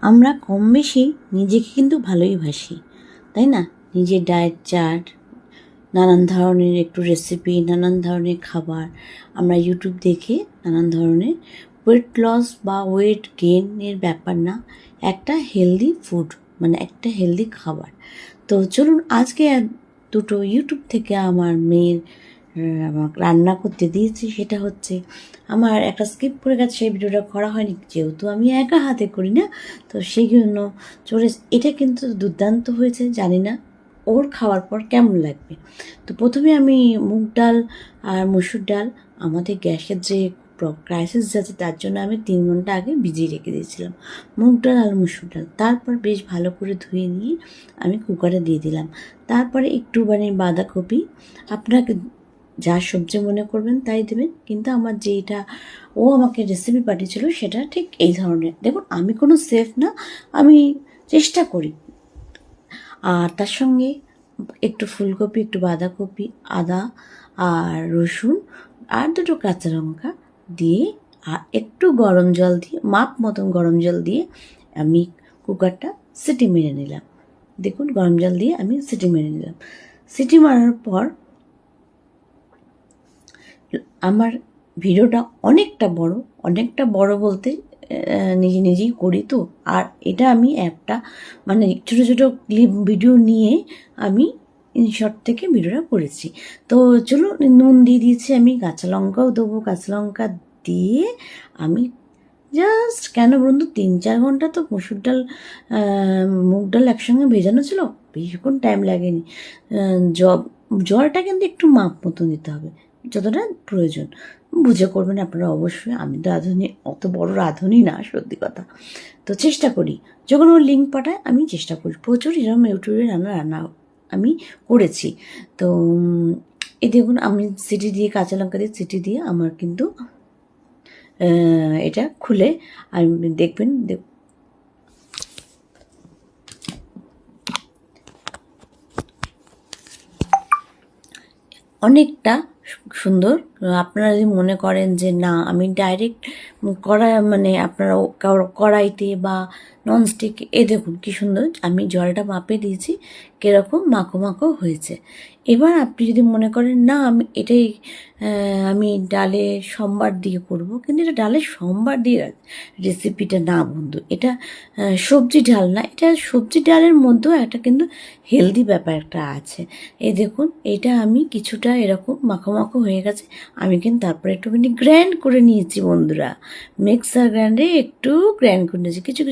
আমরা কম বেশি নিজেকে কিন্তু ভালোই বাসি, তাই না? নিজের ডায়েট চার্ট, নানান ধরনের একটু রেসিপি, নানান ধরনের খাবার আমরা ইউটিউব দেখে নানান ধরনের ওয়েট লস বা ওয়েট গেইনের ব্যাপার না, একটা হেলদি ফুড মানে একটা হেলদি খাবার। তো চলুন আজকে দুটো ইউটিউব থেকে আমার মেয়ের আমাকে রান্না করতে দিয়েছি। সেটা হচ্ছে আমার একটা স্কিপ করে গেছে, সেই ভিডিওটা করা হয়নি যেহেতু আমি একা হাতে করি না, তো সেই জন্য চলে। এটা কিন্তু দুর্দান্ত হয়েছে, জানি না ওর খাওয়ার পর কেমন লাগবে। তো প্রথমে আমি মুগ ডাল আর মসুর ডাল, আমাদের গ্যাসের যে ক্রাইসিস যাচ্ছে তার জন্য আমি 3 ঘন্টা আগে ভিজিয়ে রেখে দিয়েছিলাম মুগ ডাল আর মসুর ডাল। তারপর বেশ ভালো করে ধুয়ে নিয়ে আমি কুকারে দিয়ে দিলাম। তারপরে একটু বাঁধাকপি, আপনাকে যা সবজি মনে করবেন তাই দেবেন, কিন্তু আমার যেটা ও আমাকে রেসিপি পাঠিয়েছিল সেটা ঠিক এই ধরনের। দেখুন আমি কোনো সেফ না, আমি চেষ্টা করি। আর তার সঙ্গে একটু ফুলকপি, একটু বাঁধাকপি, আদা আর রসুন আর 2টো কাঁচা লঙ্কা দিয়ে আর একটু গরম জল দিয়ে, মাপ মতন গরম জল দিয়ে আমি কুকারটা সিটি মেরে নিলাম। দেখুন গরম জল দিয়ে আমি সিটি মেরে নিলাম। সিটি মারার পর আমার ভিডিওটা অনেকটা বড় বলতে নিজে নিজেই করি তো। আর এটা আমি একটা ছোটো ছোটো ক্লিপ ভিডিও নিয়ে আমি ইনশর্ট থেকে ভিডিওটা করেছি। তো চলুন নুন দিয়ে দিয়েছি, আমি কাঁচা লঙ্কাও দেবো। কাঁচা লঙ্কা দিয়ে আমি জাস্ট, কেন বন্ধু, 3-4 ঘন্টা তো মসুর ডাল মুগ ডাল একসঙ্গে ভেজানো ছিল, বেশিক্ষণ টাইম লাগেনি। জলটা কিন্তু একটু মাপ মতো দিতে হবে, যতটা প্রয়োজন বুঝে করবেন আপনারা অবশ্যই। আমি তো অত বড় রাঁধুনি না, সত্যি কথা। তো চেষ্টা করি, যখন ওর লিঙ্ক পাঠায় আমি চেষ্টা করি। প্রচুর এরকম ইউটিউবে রান্না আমি করেছি। তো এই দেখুন আমি সিটি দিয়ে, কাঁচা লঙ্কা দিয়ে সিটি দিয়ে আমার কিন্তু এটা খুলে আমি দেখবেন অনেকটা সুন্দর। আপনারা যদি মনে করেন যে না আমি ডাইরেক্ট আপনারা কড়াইতে বা ননস্টিক, দেখুন কি সুন্দর আমি জলটা মাপে দিয়েছি, কীরকম মাখো মাখো হয়েছে। এবার আপনি যদি মনে করেন না আমি ডালে সম্বার দিয়ে করব, কিন্তু এটা ডালের সম্বার দিয়ে রেসিপিটা না বন্ধু, এটা সবজি ডাল না, এটা সবজি ডালের মধ্যেও একটা কিন্তু হেলদি ব্যাপার একটা আছে। এই দেখুন এটা আমি কিছুটা এরকম মাখো মাখো হয়ে গেছে, আমি কিন্তু তারপরে একটুখানি গ্র্যান্ড করে নিয়েছি বন্ধুরা, মিক্সার গ্রাইন্ডে একটু গ্র্যান্ড করে নিয়েছি। কিছু